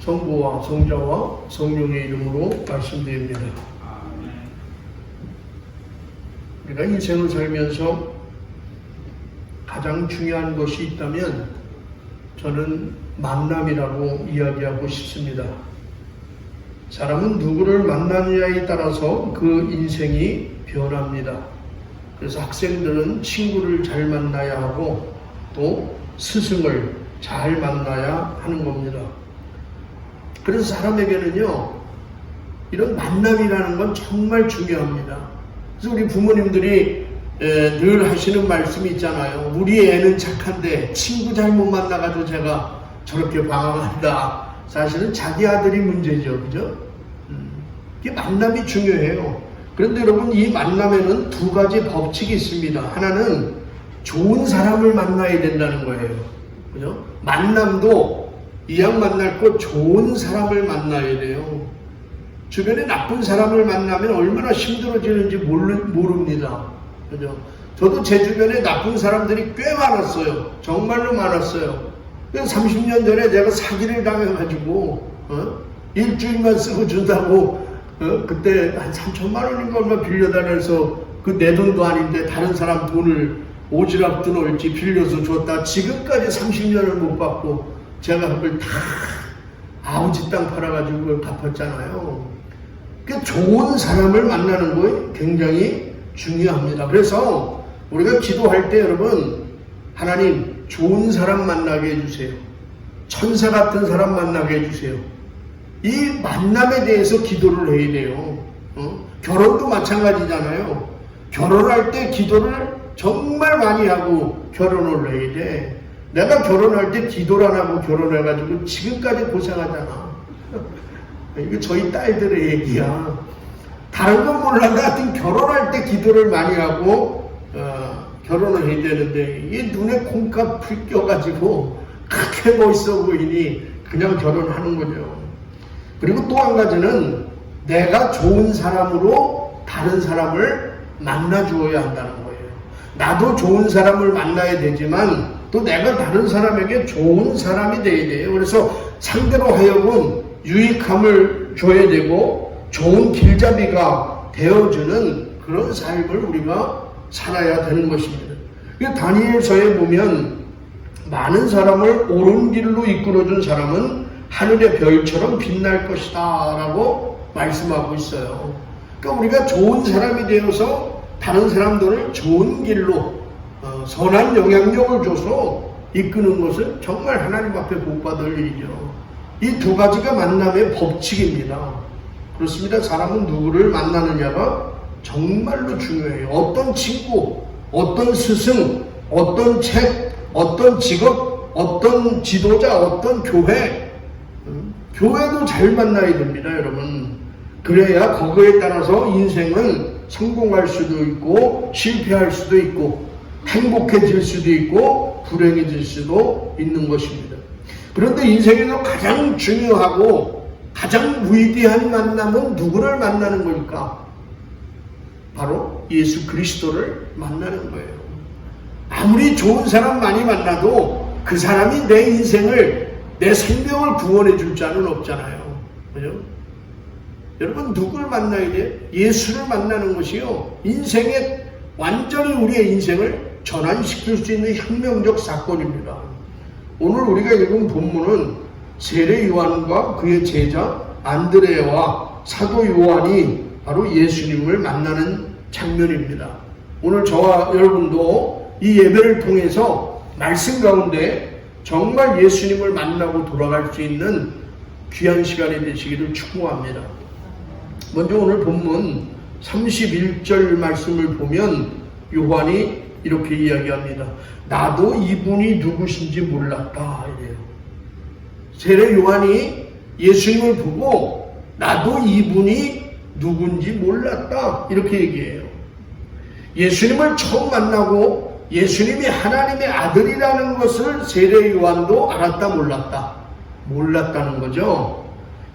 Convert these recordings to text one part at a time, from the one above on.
성부와 성자와 성령의 이름으로 말씀드립니다. 우리가 인생을 살면서 가장 중요한 것이 있다면 저는 만남이라고 이야기하고 싶습니다. 사람은 누구를 만나느냐에 따라서 그 인생이 변합니다. 그래서 학생들은 친구를 잘 만나야 하고 또 스승을 잘 만나야 하는 겁니다. 그래서 사람에게는요, 이런 만남이라는 건 정말 중요합니다. 그래서 우리 부모님들이 늘 하시는 말씀이 있잖아요. 우리 애는 착한데 친구 잘못 만나가지고 제가 저렇게 방황한다. 사실은 자기 아들이 문제죠. 그죠? 이게 만남이 중요해요. 그런데 여러분, 이 만남에는 두 가지 법칙이 있습니다. 하나는 좋은 사람을 만나야 된다는 거예요. 그죠? 만남도 이왕 만날 것 좋은 사람을 만나야 돼요. 주변에 나쁜 사람을 만나면 얼마나 힘들어지는지 모릅니다. 그죠? 저도 제 주변에 나쁜 사람들이 꽤 많았어요. 정말로 많았어요. 30년 전에 제가 사기를 당해가지고 일주일만 쓰고 준다고 그때 한 3천만 원인가 얼마 빌려달라서 그 내 돈도 아닌데 다른 사람 돈을 오지랖도 넓지 빌려서 줬다. 지금까지 30년을 못 받고 제가 그걸 다 아버지 땅 팔아가지고 그걸 갚았잖아요. 그 좋은 사람을 만나는 거 굉장히 중요합니다. 그래서 우리가 기도할 때 여러분, 하나님 좋은 사람 만나게 해주세요. 천사 같은 사람 만나게 해주세요. 이 만남에 대해서 기도를 해야 돼요. 결혼도 마찬가지잖아요. 결혼할 때 기도를 정말 많이 하고 결혼을 해야 돼. 내가 결혼할 때 기도를 안 하고 결혼해가지고 지금까지 고생하잖아. 이거 저희 딸들의 얘기야. 다른 건 몰라도 하여튼 결혼할 때 기도를 많이 하고 결혼을 해야 되는데 이게 눈에 콩깍풀 껴가지고 그렇게 멋있어 보이니 그냥 결혼하는 거죠. 그리고 또 한 가지는 내가 좋은 사람으로 다른 사람을 만나 주어야 한다는 거예요. 나도 좋은 사람을 만나야 되지만 또 내가 다른 사람에게 좋은 사람이 돼야 돼요. 그래서 상대로 하여금 유익함을 줘야 되고 좋은 길잡이가 되어주는 그런 삶을 우리가 살아야 되는 것입니다. 다니엘서에 보면 많은 사람을 옳은 길로 이끌어준 사람은 하늘의 별처럼 빛날 것이다 라고 말씀하고 있어요. 그러니까 우리가 좋은 사람이 되어서 다른 사람들을 좋은 길로 선한 영향력을 줘서 이끄는 것은 정말 하나님 앞에 복받을 일이죠. 이 두 가지가 만남의 법칙입니다. 그렇습니다. 사람은 누구를 만나느냐가 정말로 중요해요. 어떤 친구, 어떤 스승, 어떤 책, 어떤 직업, 어떤 지도자, 어떤 교회, 교회도 잘 만나야 됩니다, 여러분. 그래야 거기에 따라서 인생은 성공할 수도 있고 실패할 수도 있고 행복해질 수도 있고 불행해질 수도 있는 것입니다. 그런데 인생에서 가장 중요하고 가장 위대한 만남은 누구를 만나는 걸까? 바로 예수 그리스도를 만나는 거예요. 아무리 좋은 사람 많이 만나도 그 사람이 내 인생을, 내 생명을 구원해 줄 자는 없잖아요. 그죠? 여러분, 누구를 만나야 돼요? 예수를 만나는 것이요, 인생에 완전히 우리의 인생을 전환시킬 수 있는 혁명적 사건입니다. 오늘 우리가 읽은 본문은 세례 요한과 그의 제자 안드레와 사도 요한이 바로 예수님을 만나는 장면입니다. 오늘 저와 여러분도 이 예배를 통해서 말씀 가운데 정말 예수님을 만나고 돌아갈 수 있는 귀한 시간이 되시기를 축복합니다. 먼저 오늘 본문 31절 말씀을 보면 요한이 이렇게 이야기합니다. 나도 이분이 누구신지 몰랐다 이래요. 세례 요한이 예수님을 보고 나도 이분이 누군지 몰랐다 이렇게 얘기해요. 예수님을 처음 만나고 예수님이 하나님의 아들이라는 것을 세례 요한도 알았다 몰랐다? 몰랐다는 거죠.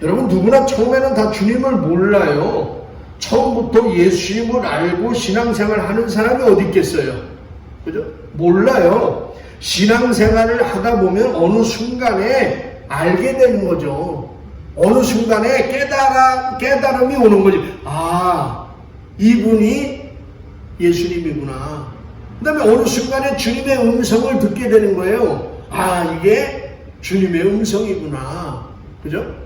여러분, 누구나 처음에는 다 주님을 몰라요. 처음부터 예수님을 알고 신앙생활 하는 사람이 어디 있겠어요? 그죠? 몰라요. 신앙생활을 하다 보면 어느 순간에 알게 되는 거죠. 어느 순간에 깨달음이 오는 거지. 아, 이분이 예수님이구나. 그 다음에 어느 순간에 주님의 음성을 듣게 되는 거예요. 아, 이게 주님의 음성이구나. 그죠?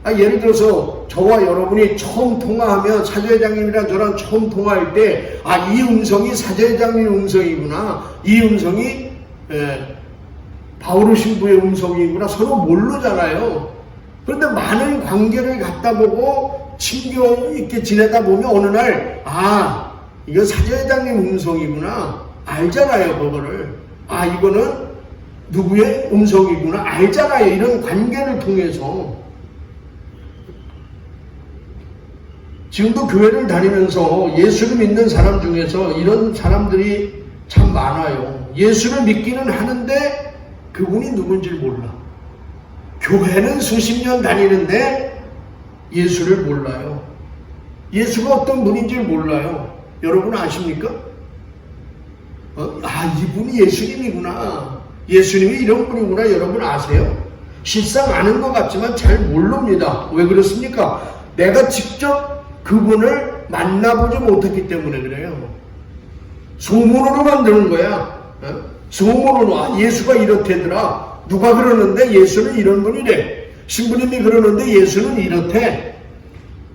예를 들어서 저와 여러분이 처음 통화하면 사제회장님이랑 저랑 처음 통화할 때 이 음성이 사제회장님 음성이구나. 이 음성이 바오르 신부의 음성이구나. 서로 모르잖아요. 그런데 많은 관계를 갖다 보고 친교 있게 지내다 보면 어느 날 이거 사제회장님 음성이구나. 알잖아요, 그거를. 이거는 누구의 음성이구나. 알잖아요. 이런 관계를 통해서. 지금도 교회를 다니면서 예수를 믿는 사람 중에서 이런 사람들이 참 많아요. 예수를 믿기는 하는데 그분이 누군지 몰라. 교회는 수십 년 다니는데 예수를 몰라요. 예수가 어떤 분인지 몰라요. 여러분 아십니까? 이분이 예수님이구나. 예수님이 이런 분이구나. 여러분 아세요? 실상 아는 것 같지만 잘 모릅니다. 왜 그렇습니까? 내가 직접 그분을 만나보지 못했기 때문에 그래요. 소문으로 만드는 거야. 소문으로 예수가 이렇대더라. 누가 그러는데 예수는 이런 분이래. 신부님이 그러는데 예수는 이렇대.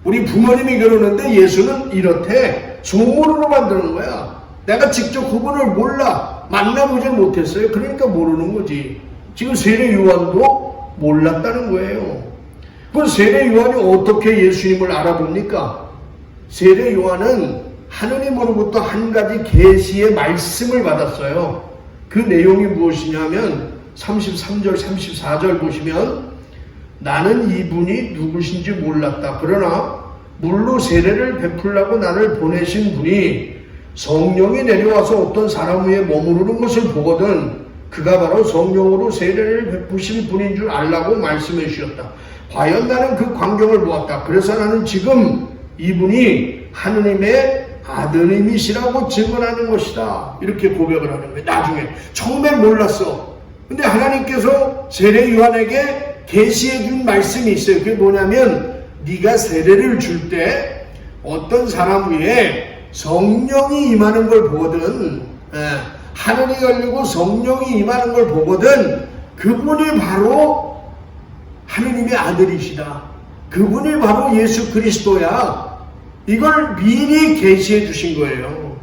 우리 부모님이 그러는데 예수는 이렇대. 소문으로 만드는 거야. 내가 직접 그분을 몰라. 만나보지 못했어요. 그러니까 모르는 거지. 지금 세례 요한도 몰랐다는 거예요. 그 세례 요한이 어떻게 예수님을 알아봅니까? 세례 요한은 하느님으로부터 한 가지 계시의 말씀을 받았어요. 그 내용이 무엇이냐면 33절 34절 보시면 나는 이분이 누구신지 몰랐다. 그러나 물로 세례를 베풀라고 나를 보내신 분이 성령이 내려와서 어떤 사람 위에 머무르는 것을 보거든 그가 바로 성령으로 세례를 베푸실 분인 줄 알라고 말씀해 주셨다. 과연 나는 그 광경을 보았다. 그래서 나는 지금 이분이 하느님의 아드님이시라고 증언하는 것이다. 이렇게 고백을 하는 거예요. 나중에. 처음엔 몰랐어. 근데 하나님께서 세례 요한에게 계시해 준 말씀이 있어요. 그게 뭐냐면 네가 세례를 줄 때 어떤 사람 위에 성령이 임하는 걸 보거든. 하늘이 열리고 성령이 임하는 걸 보거든. 그분이 바로 하느님의 아들이시다. 그분이 바로 예수 그리스도야. 이걸 미리 계시해 주신 거예요.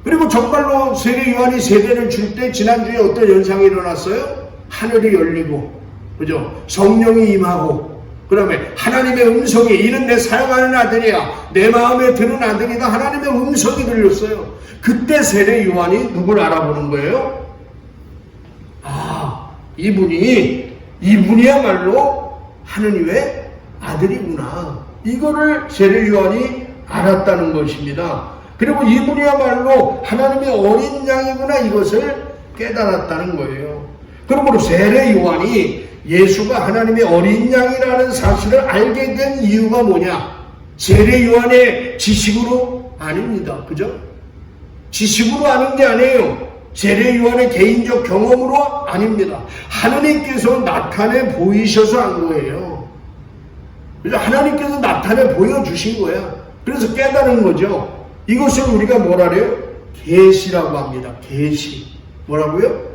그리고 정말로 세례 요한이 세례를 줄 때 지난주에 어떤 현상이 일어났어요? 하늘이 열리고, 그죠? 성령이 임하고, 그다음에 하나님의 음성이 이는 내 사랑하는 아들이야. 내 마음에 드는 아들이다. 하나님의 음성이 들렸어요. 그때 세례 요한이 누굴 알아보는 거예요? 이분이야말로 하느님의 아들이구나. 이거를 세례 요한이 알았다는 것입니다. 그리고 이분이야말로 하나님의 어린 양이구나. 이것을 깨달았다는 거예요. 그러므로 세례 요한이 예수가 하나님의 어린 양이라는 사실을 알게 된 이유가 뭐냐? 세례 요한의 지식으로? 아닙니다. 그죠? 지식으로 아는 게 아니에요. 세례 요한의 개인적 경험으로? 아닙니다. 하나님께서 나타내 보이셔서 한 거예요. 그래서 하나님께서 나타내 보여주신 거야. 그래서 깨달은 거죠. 이것을 우리가 뭐라 그래요? 계시라고 합니다. 계시. 뭐라고요?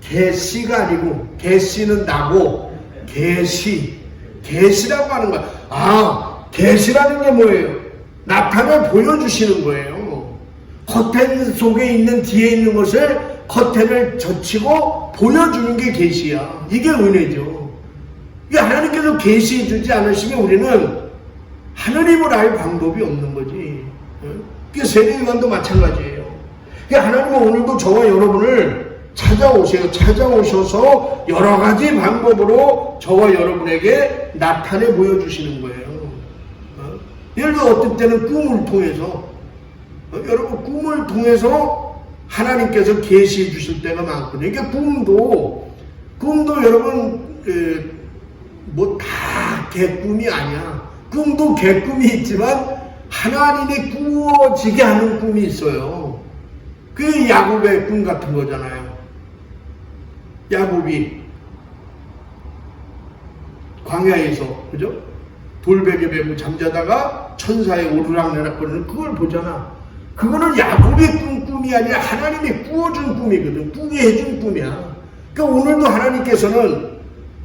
계시가 아니고, 계시는 나고, 계시라고 하는 거야. 계시라는 게 뭐예요? 나타내 보여주시는 거예요. 커튼 속에 있는 뒤에 있는 것을 커튼을 젖히고 보여주는 게 계시야. 이게 은혜죠. 이게 하나님께서 계시해 주지 않으시면 우리는 하나님을 알 방법이 없는 거지. 그게 세례 요한도 마찬가지예요. 하나님은 오늘도 저와 여러분을 찾아오셔서 여러 가지 방법으로 저와 여러분에게 나타내 보여주시는 거예요. 예를 들어 어떤 때는 꿈을 통해서, 여러분 꿈을 통해서 하나님께서 계시해 주실 때가 많거든요. 이게 꿈도 여러분 뭐 다 개꿈이 아니야. 꿈도 개꿈이 있지만 하나님이 꾸어지게 하는 꿈이 있어요. 그게 야곱의 꿈 같은 거잖아요. 야곱이 광야에서, 그죠? 돌베개 메고 잠자다가 천사의 오르락내락거리는 그걸 보잖아. 그거는 야곱의 꿈이 아니라 하나님이 꾸어준 꿈이거든. 꾸게 해준 꿈이야. 그러니까 오늘도 하나님께서는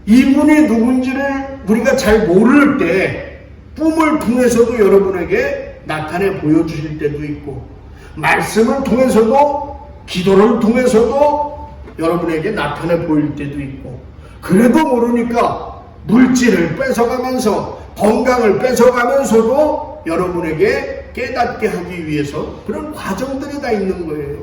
이분이 누군지를 우리가 잘 모를 때 꿈을 통해서도 여러분에게 나타내 보여주실 때도 있고, 말씀을 통해서도, 기도를 통해서도 여러분에게 나타내 보일 때도 있고, 그래도 모르니까 물질을 뺏어가면서, 건강을 뺏어가면서도 여러분에게 깨닫게 하기 위해서 그런 과정들이 다 있는 거예요.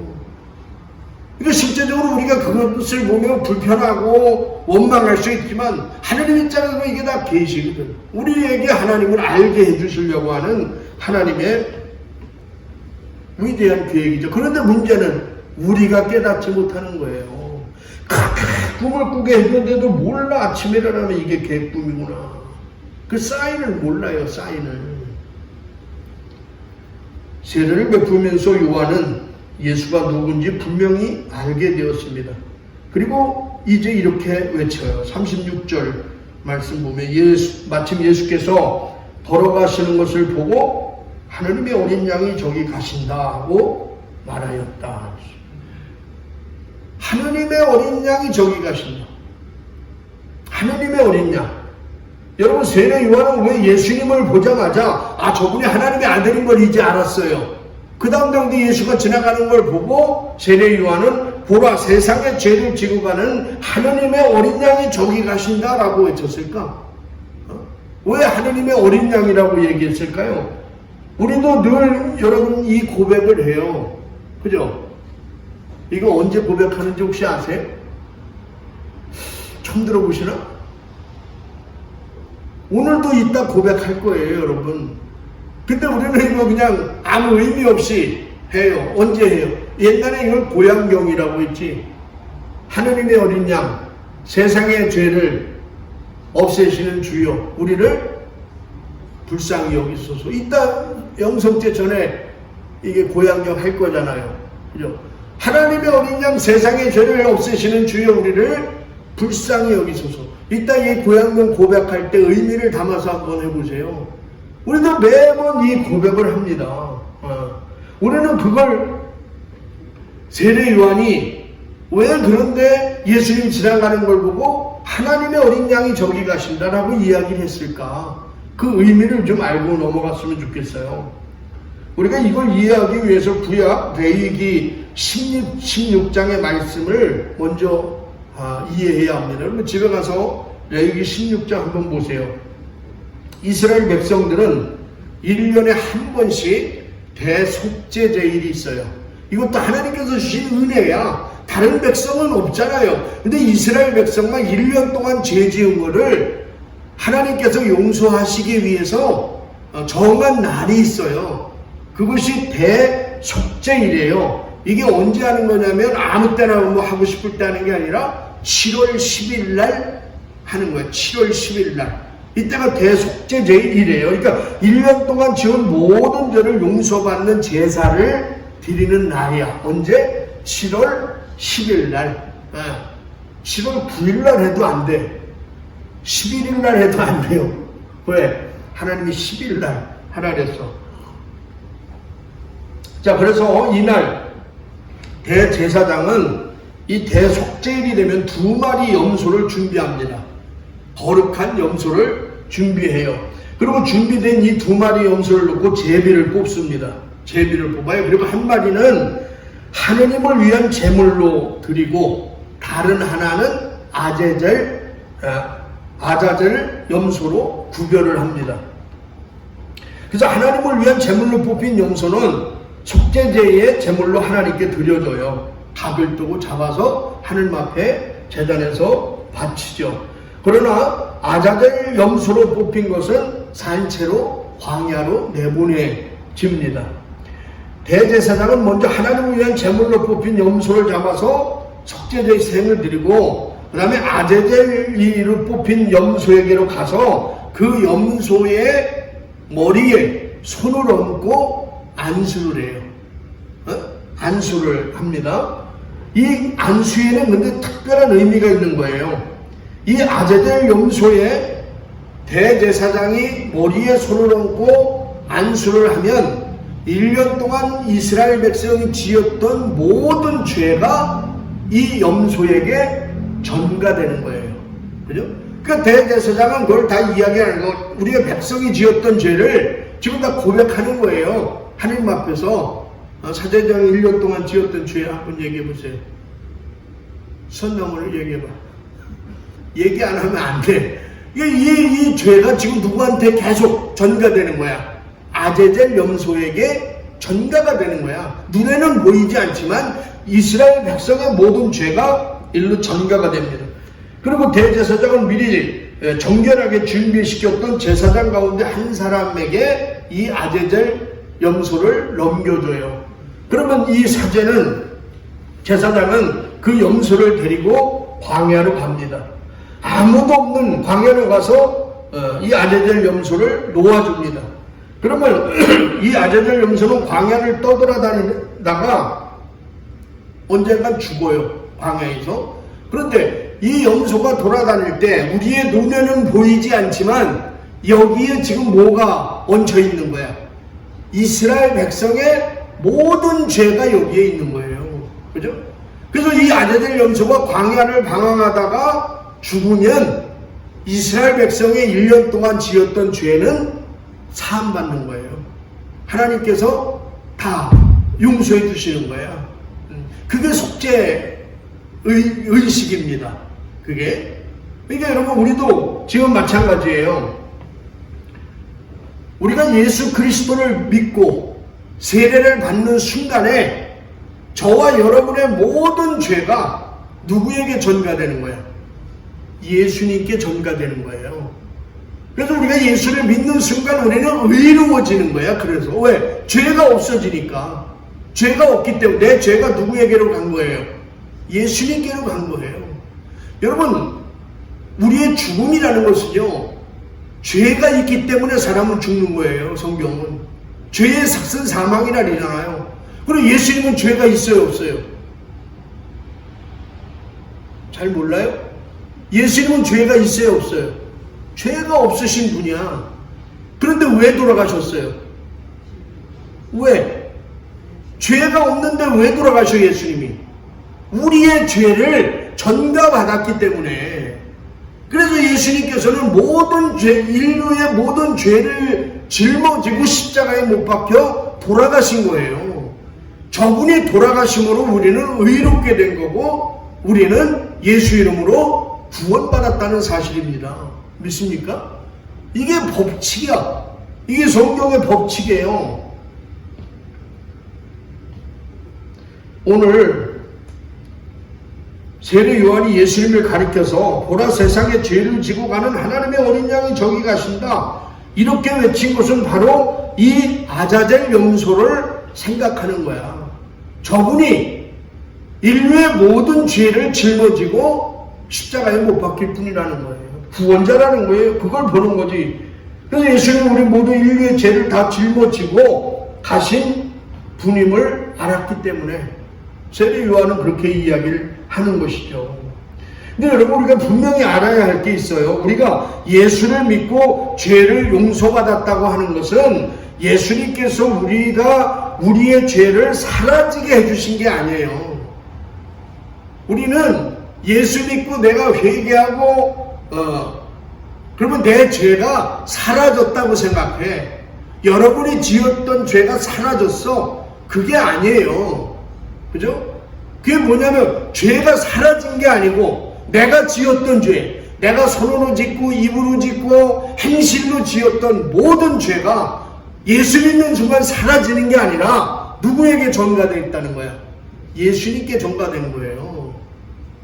그러니까 실제적으로 우리가 그것을 보면 불편하고 원망할 수 있지만 하나님 입장에서 이게 다 계시거든. 우리에게 하나님을 알게 해주시려고 하는 하나님의 위대한 계획이죠. 그런데 문제는 우리가 깨닫지 못하는 거예요. 꿈을 꾸게 했는데도 몰라. 아침에 일어나면 이게 개꿈이구나. 그 사인을 몰라요. 사인을. 세례를 베푸면서 요한은 예수가 누군지 분명히 알게 되었습니다. 그리고 이제 이렇게 외쳐요. 36절 말씀 보면 마침 예수께서 걸어가시는 것을 보고 하나님의 어린 양이 저기 가신다 하고 말하였다. 하나님의 어린 양이 저기 가신다. 하나님의 어린 양. 여러분, 세례 요한은 왜 예수님을 보자마자 저분이 하나님의 아들인 걸 이제 알았어요. 그 다음 당대 예수가 지나가는 걸 보고 세례 요한은 보라, 세상의 죄를 지고 가는 하나님의 어린 양이 저기 가신다라고 외쳤을까? 왜 하나님의 어린 양이라고 얘기했을까요? 우리도 늘 여러분 이 고백을 해요. 그죠? 이거 언제 고백하는지 혹시 아세요? 처음 들어보시나? 오늘도 이따 고백할 거예요, 여러분. 근데 우리는 이거 그냥 아무 의미 없이 해요. 언제 해요? 옛날에 이걸 고향경이라고 했지. 하나님의 어린 양, 세상의 죄를 없애시는 주여, 우리를 불쌍히 여기소서. 이따 영성제 전에 이게 고향경 할 거잖아요. 그죠? 하나님의 어린 양, 세상의 죄를 없애시는 주여, 우리를 불쌍히 여기소서. 이따 이 고향경 고백할 때 의미를 담아서 한번 해보세요. 우리도 매번 이 고백을 합니다. 우리는 그걸 세례 요한이 왜 그런데 예수님 지나가는 걸 보고 하나님의 어린 양이 저기 가신다라고 이야기를 했을까? 그 의미를 좀 알고 넘어갔으면 좋겠어요. 우리가 이걸 이해하기 위해서 구약 레위기 16장의 말씀을 먼저 이해해야 합니다. 여러분 집에 가서 레위기 16장 한번 보세요. 이스라엘 백성들은 1년에 한 번씩 대속죄제일이 있어요. 이것도 하나님께서 주신 은혜야. 다른 백성은 없잖아요. 근데 이스라엘 백성만 1년 동안 죄 지은 거를 하나님께서 용서하시기 위해서 정한 날이 있어요. 그것이 대속죄일이에요. 이게 언제 하는 거냐면 아무 때나 뭐 하고 싶을 때 하는 게 아니라 7월 10일 날 하는 거예요. 7월 10일 날. 이때가 대속죄제일이래요. 그러니까 1년 동안 지은 모든 죄를 용서받는 제사를 드리는 날이야. 언제? 7월 10일 날. 7월 9일 날 해도 안 돼. 11일 날 해도 안 돼요. 왜? 하나님이 10일 날 하라 그랬어. 자, 그래서 이날 대제사장은 이 대속죄일이 되면 2마리 염소를 준비합니다. 거룩한 염소를 준비해요. 그리고 준비된 이 2마리 염소를 넣고 제비를 뽑습니다. 제비를 뽑아요. 그리고 한 마리는 하느님을 위한 제물로 드리고 다른 하나는 아자젤 염소로 구별을 합니다. 그래서 하나님을 위한 제물로 뽑힌 염소는 속죄제의 제물로 하나님께 드려져요. 닭을 뜨고 잡아서 하늘 앞에 제단에서 바치죠. 그러나 아자젤 염소로 뽑힌 것은 산채로 광야로 내보내집니다. 대제사장은 먼저 하나님을 위한 제물로 뽑힌 염소를 잡아서 속죄제의 생을 드리고 그 다음에 아자젤로 뽑힌 염소에게로 가서 그 염소의 머리에 손을 얹고 안수를 해요. 안수를 합니다. 이 안수에는 근데 특별한 의미가 있는 거예요. 이 아자젤 염소의 대제사장이 머리에 손을 얹고 안수를 하면 1년 동안 이스라엘 백성이 지었던 모든 죄가 이 염소에게 전가되는 거예요. 그죠? 그러니까 대제사장은 그걸 다 이야기하는 거, 우리가 백성이 지었던 죄를 지금 다 고백하는 거예요. 하나님 앞에서. 사제장이 1년 동안 지었던 죄 한번 얘기해 보세요. 선명을 얘기해봐. 얘기 안 하면 안 돼. 이 죄가 지금 누구한테 계속 전가되는 거야. 아제젤 염소에게 전가가 되는 거야. 눈에는 보이지 않지만 이스라엘 백성의 모든 죄가 일로 전가가 됩니다. 그리고 대제사장은 미리 정결하게 준비시켰던 제사장 가운데 한 사람에게 이 아제젤 염소를 넘겨줘요. 그러면 이 사제는, 제사장은 그 염소를 데리고 광야로 갑니다. 아무도 없는 광야로 가서 이 아제젤 염소를 놓아줍니다. 그러면 이 아제젤 염소는 광야를 떠돌아다니다가 언젠간 죽어요. 광야에서. 그런데 이 염소가 돌아다닐 때 우리의 눈에는 보이지 않지만 여기에 지금 뭐가 얹혀 있는 거야? 이스라엘 백성의 모든 죄가 여기에 있는 거예요. 그죠? 그래서 이 아제젤 염소가 광야를 방황하다가 죽으면 이스라엘 백성의 1년 동안 지었던 죄는 사함받는 거예요. 하나님께서 다 용서해 주시는 거야. 그게 속죄 의식입니다. 그게. 그러니까 여러분, 우리도 지금 마찬가지예요. 우리가 예수 그리스도를 믿고 세례를 받는 순간에 저와 여러분의 모든 죄가 누구에게 전가되는 거야? 예수님께 전가되는 거예요. 그래서 우리가 예수를 믿는 순간 우리는 의로워지는 거야. 그래서 왜? 죄가 없어지니까. 죄가 없기 때문에 내 죄가 누구에게로 간 거예요? 예수님께로 간 거예요. 여러분, 우리의 죽음이라는 것은요, 죄가 있기 때문에 사람은 죽는 거예요. 성경은 죄의 삭은 사망이라잖아요. 그리고 예수님은 죄가 있어요, 없어요? 잘 몰라요? 예수님은 죄가 있어요, 없어요? 죄가 없으신 분이야. 그런데 왜 돌아가셨어요? 왜? 죄가 없는데 왜 돌아가셔, 예수님이? 우리의 죄를 전가받았기 때문에. 그래서 예수님께서는 모든 죄, 인류의 모든 죄를 짊어지고 십자가에 못 박혀 돌아가신 거예요. 저분이 돌아가심으로 우리는 의롭게 된 거고, 우리는 예수 이름으로 구원받았다는 사실입니다. 믿습니까? 이게 법칙이야. 이게 성경의 법칙이에요. 오늘 세례 요한이 예수님을 가리켜서 보라, 세상의 죄를 지고 가는 하나님의 어린 양이 저기 가신다, 이렇게 외친 것은 바로 이 아자젤 염소를 생각하는 거야. 저분이 인류의 모든 죄를 짊어지고 십자가에 못 박힐 뿐이라는 거예요. 구원자라는 거예요. 그걸 보는 거지. 그래서 예수님은 우리 모든 인류의 죄를 다 짊어지고 가신 분임을 알았기 때문에 세례 요한은 그렇게 이야기를 하는 것이죠. 근데 여러분, 우리가 분명히 알아야 할 게 있어요. 우리가 예수를 믿고 죄를 용서받았다고 하는 것은 예수님께서 우리의 죄를 사라지게 해주신 게 아니에요. 우리는 예수 믿고 내가 회개하고 그러면 내 죄가 사라졌다고 생각해. 여러분이 지었던 죄가 사라졌어. 그게 아니에요. 그죠? 그게 뭐냐면 죄가 사라진 게 아니고 내가 지었던 죄, 내가 손으로 짓고 입으로 짓고 행실로 지었던 모든 죄가 예수 믿는 순간 사라지는 게 아니라 누구에게 전가되어 있다는 거야? 예수님께 전가되는 거예요.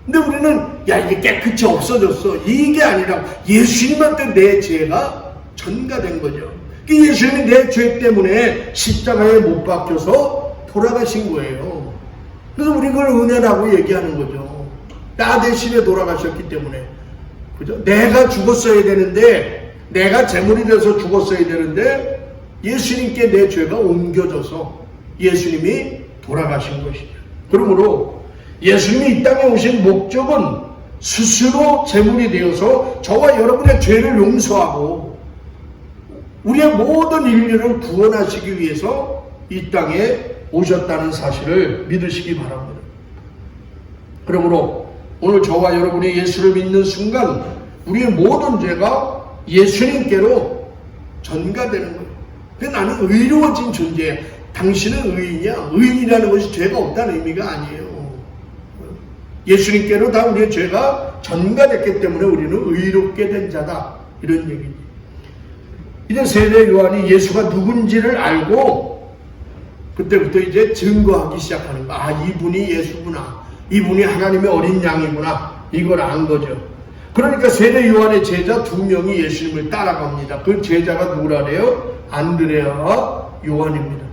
근데 우리는 야, 이게 깨끗이 없어졌어, 이게 아니라 예수님한테 내 죄가 전가된 거죠. 예수님이 내 죄 때문에 십자가에 못 박혀서 돌아가신 거예요. 그래서 우리 그걸 은혜라고 얘기하는 거죠. 나 대신에 돌아가셨기 때문에. 그죠? 내가 죽었어야 되는데, 내가 제물이 돼서 죽었어야 되는데 예수님께 내 죄가 옮겨져서 예수님이 돌아가신 것이죠. 그러므로 예수님이 이 땅에 오신 목적은 스스로 제물이 되어서 저와 여러분의 죄를 용서하고 우리의 모든 인류를 구원하시기 위해서 이 땅에 오셨다는 사실을 믿으시기 바랍니다. 그러므로 오늘 저와 여러분이 예수를 믿는 순간 우리의 모든 죄가 예수님께로 전가되는 거예요. 나는 의로워진 존재야. 당신은 의인이야. 의인이라는 것이 죄가 없다는 의미가 아니에요. 예수님께로 다 우리의 죄가 전가됐기 때문에 우리는 의롭게 된 자다. 이런 얘기입니다. 이제 세례 요한이 예수가 누군지를 알고 그때부터 이제 증거하기 시작하는 거야. 아, 이분이 예수구나. 이분이 하나님의 어린 양이구나. 이걸 안 거죠. 그러니까 세례 요한의 제자 2명이 예수님을 따라갑니다. 그 제자가 누구라래요? 안드레아와 요한입니다.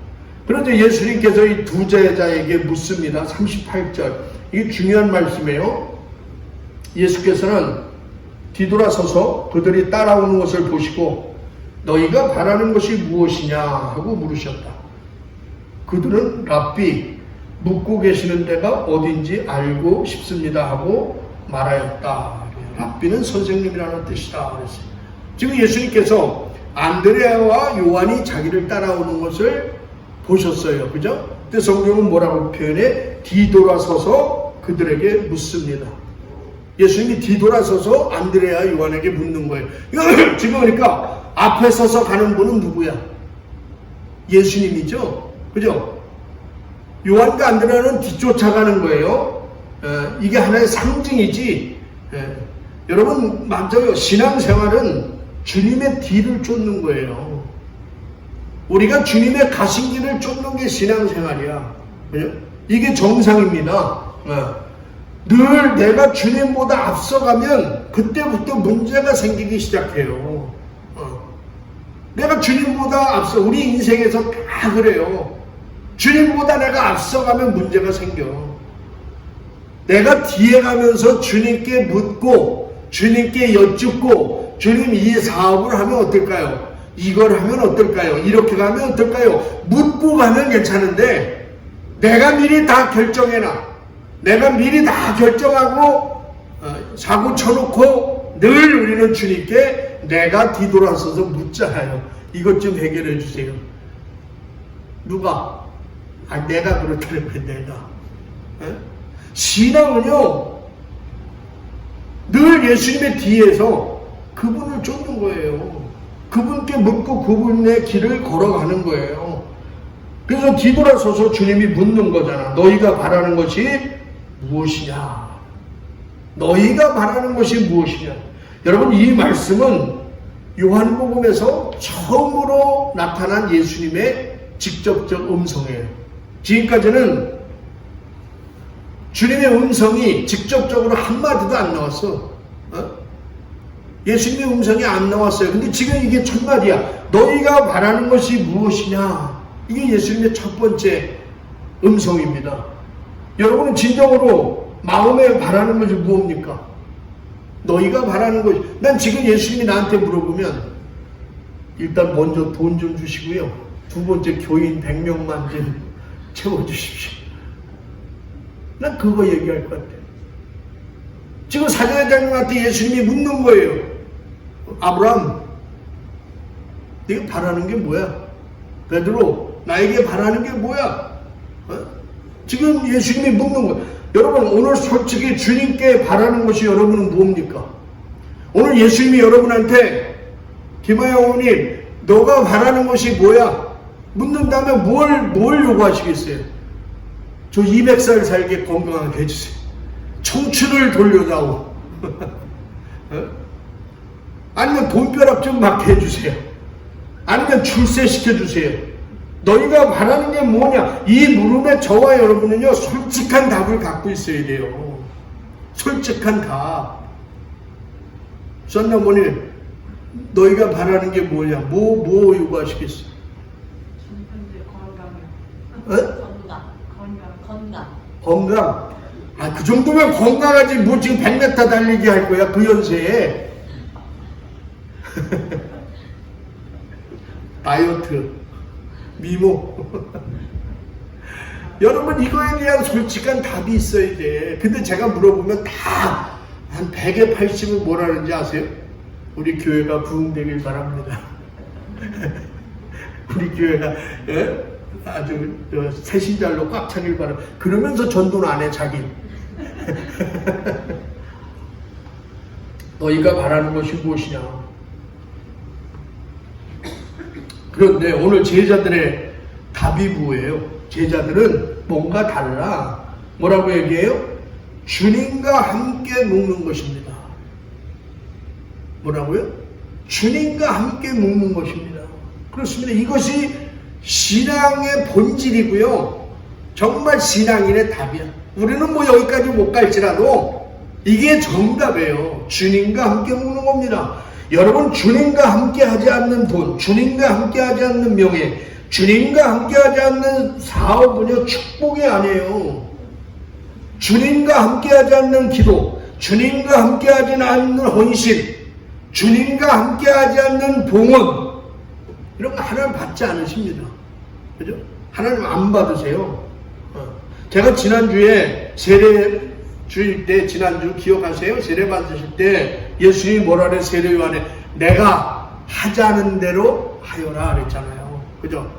그런데 예수님께서 이 두 제자에게 묻습니다. 38절. 이게 중요한 말씀이에요. 예수께서는 뒤돌아서서 그들이 따라오는 것을 보시고 너희가 바라는 것이 무엇이냐 하고 물으셨다. 그들은 랍비, 묻고 계시는 데가 어딘지 알고 싶습니다 하고 말하였다. 랍비는 선생님이라는 뜻이다. 그랬어요. 지금 예수님께서 안드레아와 요한이 자기를 따라오는 것을 보셨어요. 그죠? 근데 성경은 뭐라고 표현해? 뒤돌아서서 그들에게 묻습니다. 예수님이 뒤돌아서서 안드레아 요한에게 묻는 거예요. 지금 그러니까 앞에 서서 가는 분은 누구야? 예수님이죠. 그죠? 요한과 안드레아는 뒤쫓아가는 거예요. 이게 하나의 상징이지. 여러분 맞아요. 신앙생활은 주님의 뒤를 쫓는 거예요. 우리가 주님의 가신 길을 쫓는 게 신앙생활이야. 그죠? 이게 정상입니다. 늘 내가 주님보다 앞서가면 그때부터 문제가 생기기 시작해요. 내가 주님보다 앞서, 우리 인생에서 다 그래요. 주님보다 내가 앞서가면 문제가 생겨. 내가 뒤에 가면서 주님께 묻고 주님께 여쭙고 주님 이 사업을 하면 어떨까요? 이걸 하면 어떨까요? 이렇게 가면 어떨까요? 묻고 가면 괜찮은데 내가 미리 다 결정해놔. 내가 미리 다 결정하고 사고 쳐놓고 늘 우리는 주님께 내가 뒤돌아서서 묻잖아요. 이것 좀 해결해 주세요. 누가? 내가 그렇다는 거야. 내가. 신앙은요 늘 예수님의 뒤에서 그분을 쫓는 거예요. 그분께 묻고 그분의 길을 걸어가는 거예요. 그래서 뒤돌아서서 주님이 묻는 거잖아. 너희가 바라는 것이 무엇이냐? 너희가 바라는 것이 무엇이냐? 여러분 이 말씀은 요한복음에서 처음으로 나타난 예수님의 직접적 음성이에요. 지금까지는 주님의 음성이 직접적으로 한마디도 안 나왔어. 예수님의 음성이 안 나왔어요. 근데 지금 이게 첫 마디야. 너희가 바라는 것이 무엇이냐? 이게 예수님의 첫 번째 음성입니다. 여러분은 진정으로 마음에 바라는 것이 무엇입니까? 너희가 바라는 것이, 난 지금 예수님이 나한테 물어보면 일단 먼저 돈 좀 주시고요. 두 번째 교인 100명만 좀 채워주십시오. 난 그거 얘기할 것 같아요. 지금 사제장님한테 예수님이 묻는 거예요. 아브라함, 네가 바라는 게 뭐야? 베드로, 나에게 바라는 게 뭐야? 지금 예수님이 묻는 거예요. 여러분 오늘 솔직히 주님께 바라는 것이 여러분은 무엇입니까? 오늘 예수님이 여러분한테 김하영 어머님 너가 바라는 것이 뭐야? 묻는다면 뭘 요구하시겠어요? 저 200살 살게 건강하게 해주세요. 청춘을 돌려다오. 아니면 돈벼락 좀 맞게 해주세요. 아니면 출세시켜주세요. 너희가 바라는 게 뭐냐? 이 물음에 저와 여러분은요 솔직한 답을 갖고 있어야 돼요. 솔직한 답. 선녀모님 너희가 바라는 게 뭐냐? 뭐 요구하시겠어요? 건강. 아, 그 정도면 건강하지 뭐 지금 100m 달리기 할 거야 그 연세에. 다이어트, 미모. 여러분 이거에 대한 솔직한 답이 있어야 돼. 근데 제가 물어보면 다 한 100에 80은 뭐라는지 아세요? 우리 교회가 부흥되길 바랍니다. 우리 교회가 아주 새신자로 꽉 차길 바랍니다. 그러면서 전도는 안 해, 자기. 너희가 바라는 것이 무엇이냐? 그런데 오늘 제자들의 답이 뭐예요? 제자들은 뭔가 달라. 뭐라고 얘기해요? 주님과 함께 묵는 것입니다. 뭐라고요? 주님과 함께 묵는 것입니다. 그렇습니다. 이것이 신앙의 본질이고요. 정말 신앙인의 답이야. 우리는 뭐 여기까지 못 갈지라도 이게 정답이에요. 주님과 함께 묵는 겁니다. 여러분, 주님과 함께 하지 않는 돈, 주님과 함께 하지 않는 명예, 주님과 함께 하지 않는 사업은요, 축복이 아니에요. 주님과 함께 하지 않는 기도, 주님과 함께 하지 않는 헌신, 주님과 함께 하지 않는 봉헌, 이런 거 하나님 받지 않으십니다. 그죠? 하나님 안 받으세요. 제가 지난주에 세례 주일 때, 지난주 기억하세요? 세례 받으실 때 예수님이 뭐라 그래? 세례 요한에 내가 하자는 대로 하여라 그랬잖아요. 그죠?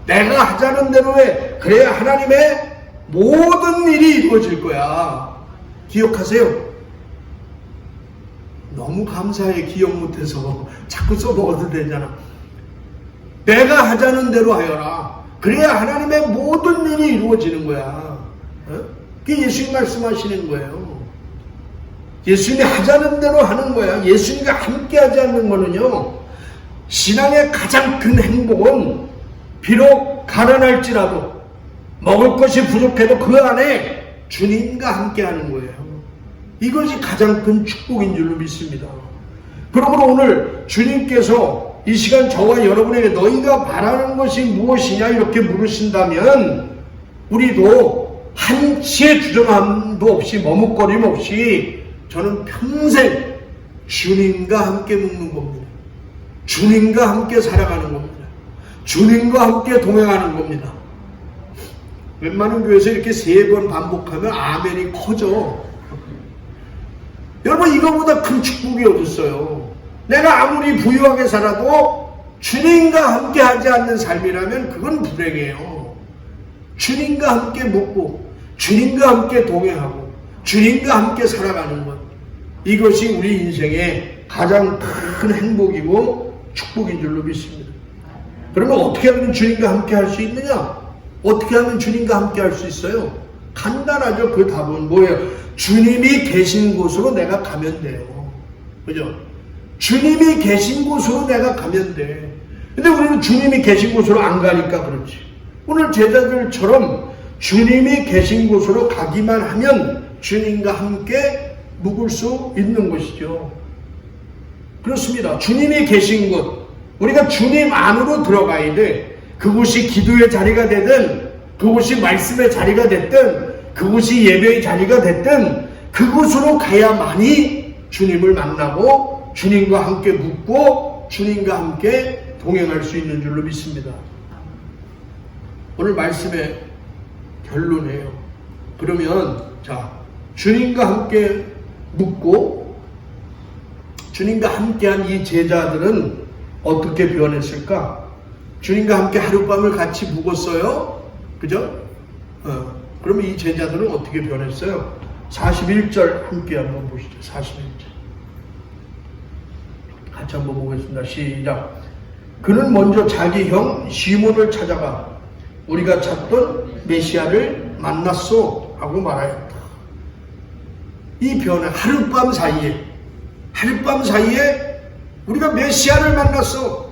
내가 하자는 대로 해. 그래야 하나님의 모든 일이 이루어질 거야. 기억하세요? 너무 감사해. 기억 못해서 자꾸 써먹어도 되잖아. 내가 하자는 대로 하여라. 그래야 하나님의 모든 일이 이루어지는 거야. 그게 예수님 말씀하시는 거예요. 예수님이 하자는 대로 하는 거야. 예수님과 함께 하지 않는 거는요, 신앙의 가장 큰 행복은 비록 가난할지라도 먹을 것이 부족해도 그 안에 주님과 함께 하는 거예요. 이것이 가장 큰 축복인 줄로 믿습니다. 그러므로 오늘 주님께서 이 시간 저와 여러분에게 너희가 바라는 것이 무엇이냐 이렇게 물으신다면 우리도 한치의 주저함도 없이 머뭇거림 없이 저는 평생 주님과 함께 묵는 겁니다. 주님과 함께 살아가는 겁니다. 주님과 함께 동행하는 겁니다. 웬만한 교회에서 이렇게 3번 반복하면 아멘이 커져. 여러분, 이거보다 큰 축복이 어딨어요. 내가 아무리 부유하게 살아도 주님과 함께 하지 않는 삶이라면 그건 불행해요. 주님과 함께 묵고 주님과 함께 동행하고 주님과 함께 살아가는 것, 이것이 우리 인생의 가장 큰 행복이고 축복인 줄로 믿습니다. 그러면 어떻게 하면 주님과 함께 할 수 있느냐? 어떻게 하면 주님과 함께 할 수 있어요? 간단하죠. 그 답은 뭐예요? 주님이 계신 곳으로 내가 가면 돼요. 그죠? 주님이 계신 곳으로 내가 가면 돼. 근데 우리는 주님이 계신 곳으로 안 가니까 그렇지. 오늘 제자들처럼 주님이 계신 곳으로 가기만 하면 주님과 함께 묵을 수 있는 것이죠. 그렇습니다. 주님이 계신 곳, 우리가 주님 안으로 들어가야 돼. 그곳이 기도의 자리가 되든, 그곳이 말씀의 자리가 됐든, 그곳이 예배의 자리가 됐든, 그곳으로 가야만이 주님을 만나고 주님과 함께 묵고 주님과 함께 동행할 수 있는 줄로 믿습니다. 오늘 말씀의 결론이에요. 그러면 자, 주님과 함께 묵고 주님과 함께한 이 제자들은 어떻게 변했을까? 주님과 함께 하룻밤을 같이 묵었어요. 그죠? 그러면 이 제자들은 어떻게 변했어요? 41절 함께 한번 보시죠. 41절. 같이 한번 보겠습니다. 시작. 그는 먼저 자기 형 시몬을 찾아가 우리가 찾던 메시아를 만났소 하고 말하였다. 이 변화, 하룻밤 사이에 우리가 메시아를 만났어,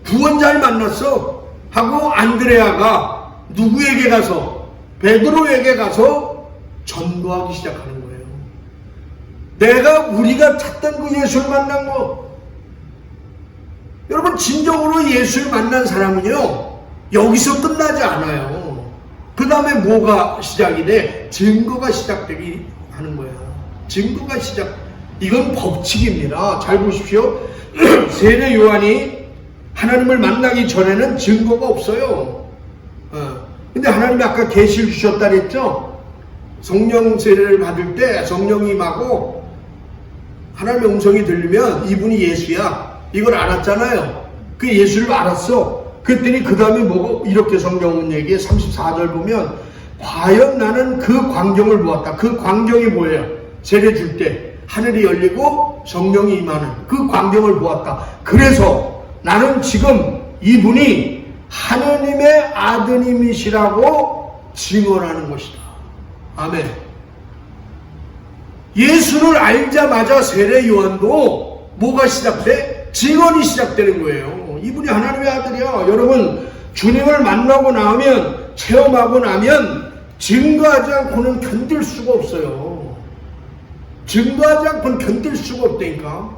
구원자를 만났어 하고 안드레아가 누구에게 가서? 베드로에게 가서 전도하기 시작하는 거예요. 우리가 찾던 그 예수를 만난 거. 여러분, 진정으로 예수를 만난 사람은요, 여기서 끝나지 않아요. 그 다음에 뭐가 시작이 돼? 증거가 시작되기 하는 거야. 증거가 시작. 이건 법칙입니다. 잘 보십시오. 세례 요한이 하나님을 만나기 전에는 증거가 없어요. 근데 하나님이 아까 계시를 주셨다 그랬죠? 성령 세례를 받을 때 성령님하고 하나님의 음성이 들리면 이분이 예수야. 이걸 알았잖아요. 그 예수를 알았어. 그랬더니 그 다음에 뭐고? 이렇게 성경은 얘기해. 34절 보면 과연 나는 그 광경을 보았다. 그 광경이 뭐예요? 세례 줄 때 하늘이 열리고 성령이 임하는 그 광경을 보았다. 그래서 나는 지금 이분이 하느님의 아드님이시라고 증언하는 것이다. 아멘. 예수를 알자마자 세례 요한도 뭐가 시작돼? 증언이 시작되는 거예요. 이분이 하나님의 아들이야. 여러분, 주님을 만나고 나면, 체험하고 나면 증거하지 않고는 견딜 수가 없어요. 증거하지 않고는 견딜 수가 없다니까.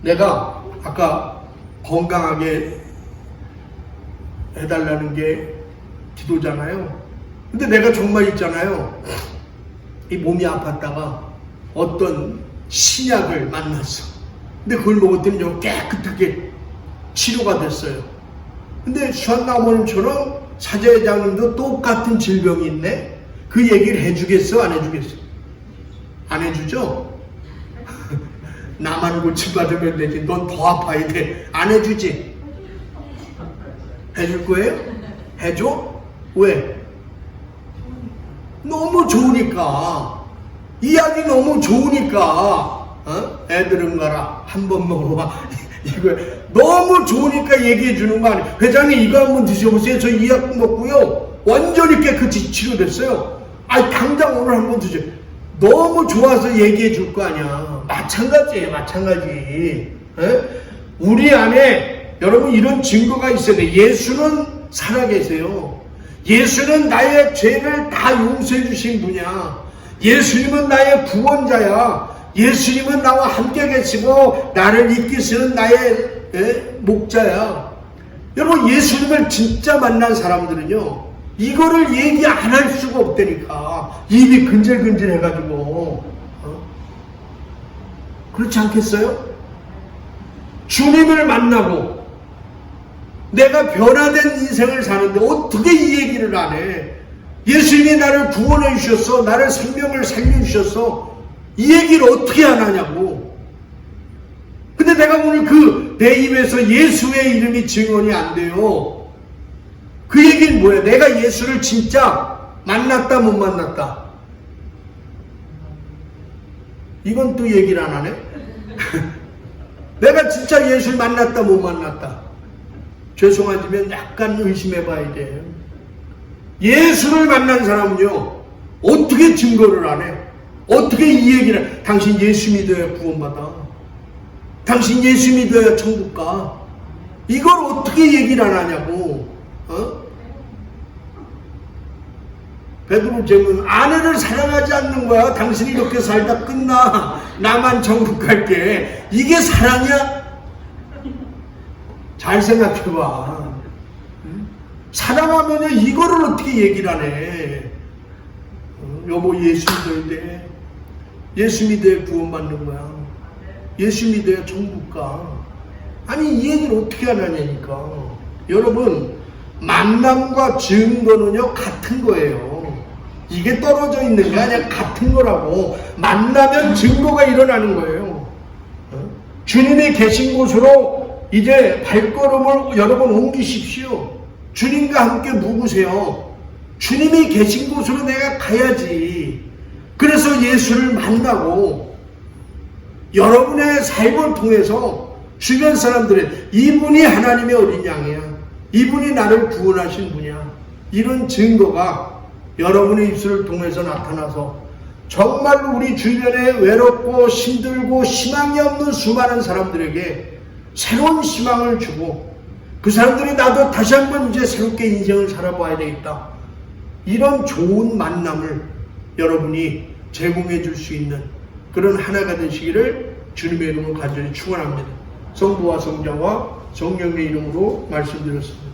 내가 아까 건강하게 해달라는 게 기도잖아요. 근데 내가 정말 있잖아요. 이 몸이 아팠다가 어떤 신약을 만났어. 근데 그걸 먹었더니 좀 깨끗하게 치료가 됐어요. 근데 수한나무님처럼 사제회장님도 똑같은 질병이 있네? 그 얘기를 해주겠어? 안 해주겠어? 안 해주죠? 나만 고침받으면 되지. 넌 더 아파야 돼. 안 해주지? 해줄 거예요? 해줘? 왜? 너무 좋으니까. 이야기 너무 좋으니까. 애들은 가라. 한 번 먹어봐. 이거 너무 좋으니까 얘기해 주는 거 아니에요. 회장님 이거 한번 드셔보세요. 저 이 약 먹고요. 완전히 깨끗이 치료됐어요. 아니 당장 오늘 한번 드세요. 너무 좋아서 얘기해 줄 거 아니야. 마찬가지예요. 마찬가지. 우리 안에 여러분 이런 증거가 있어야 돼. 예수는 살아계세요. 예수는 나의 죄를 다 용서해 주신 분이야. 예수님은 나의 구원자야. 예수님은 나와 함께 계시고 나를 이끄시는 나의 목자야. 여러분 예수님을 진짜 만난 사람들은요 이거를 얘기 안 할 수가 없다니까. 입이 근질근질 해가지고 그렇지 않겠어요? 주님을 만나고 내가 변화된 인생을 사는데 어떻게 이 얘기를 안 해? 예수님이 나를 구원해 주셨어. 나를 생명을 살려주셨어. 이 얘기를 어떻게 안 하냐고. 근데 내가 오늘 내 입에서 예수의 이름이 증언이 안 돼요. 그 얘기는 뭐야? 내가 예수를 진짜 만났다 못 만났다. 이건 또 얘기를 안 하네. 내가 진짜 예수를 만났다 못 만났다. 죄송하지만 약간 의심해 봐야 돼요. 예수를 만난 사람은요 어떻게 증거를 안 해? 어떻게 이 얘기를 해? 당신 예수 믿어야 구원받아. 당신 예수 믿어야 천국 가. 이걸 어떻게 얘기를 안 하냐고. 베드로 제문 아내를 사랑하지 않는 거야. 당신이 이렇게 살다 끝나. 나만 천국 갈게. 이게 사랑이야? 잘 생각해봐. 사랑하면 이거를 어떻게 얘기를 안 해? 여보 예수 믿어야 돼. 예수 믿어야 구원받는 거야. 예수 믿어야 천국 가. 아니 이 얘기를 어떻게 안 하냐니까. 여러분 만남과 증거는요 같은 거예요. 이게 떨어져 있는 게 아니라 같은 거라고. 만나면 증거가 일어나는 거예요. 주님이 계신 곳으로 이제 발걸음을 여러분 옮기십시오. 주님과 함께 묵으세요. 주님이 계신 곳으로 내가 가야지. 그래서 예수를 만나고 여러분의 삶을 통해서 주변 사람들은 이분이 하나님의 어린 양이야. 이분이 나를 구원하신 분이야. 이런 증거가 여러분의 입술을 통해서 나타나서 정말로 우리 주변에 외롭고 힘들고 희망이 없는 수많은 사람들에게 새로운 희망을 주고 그 사람들이 나도 다시 한번 이제 새롭게 인생을 살아봐야 되겠다. 이런 좋은 만남을 여러분이 제공해 줄 수 있는 그런 하나가 되시기를 주님의 이름으로 간절히 축원합니다. 성부와 성자와 성령의 이름으로 말씀드렸습니다.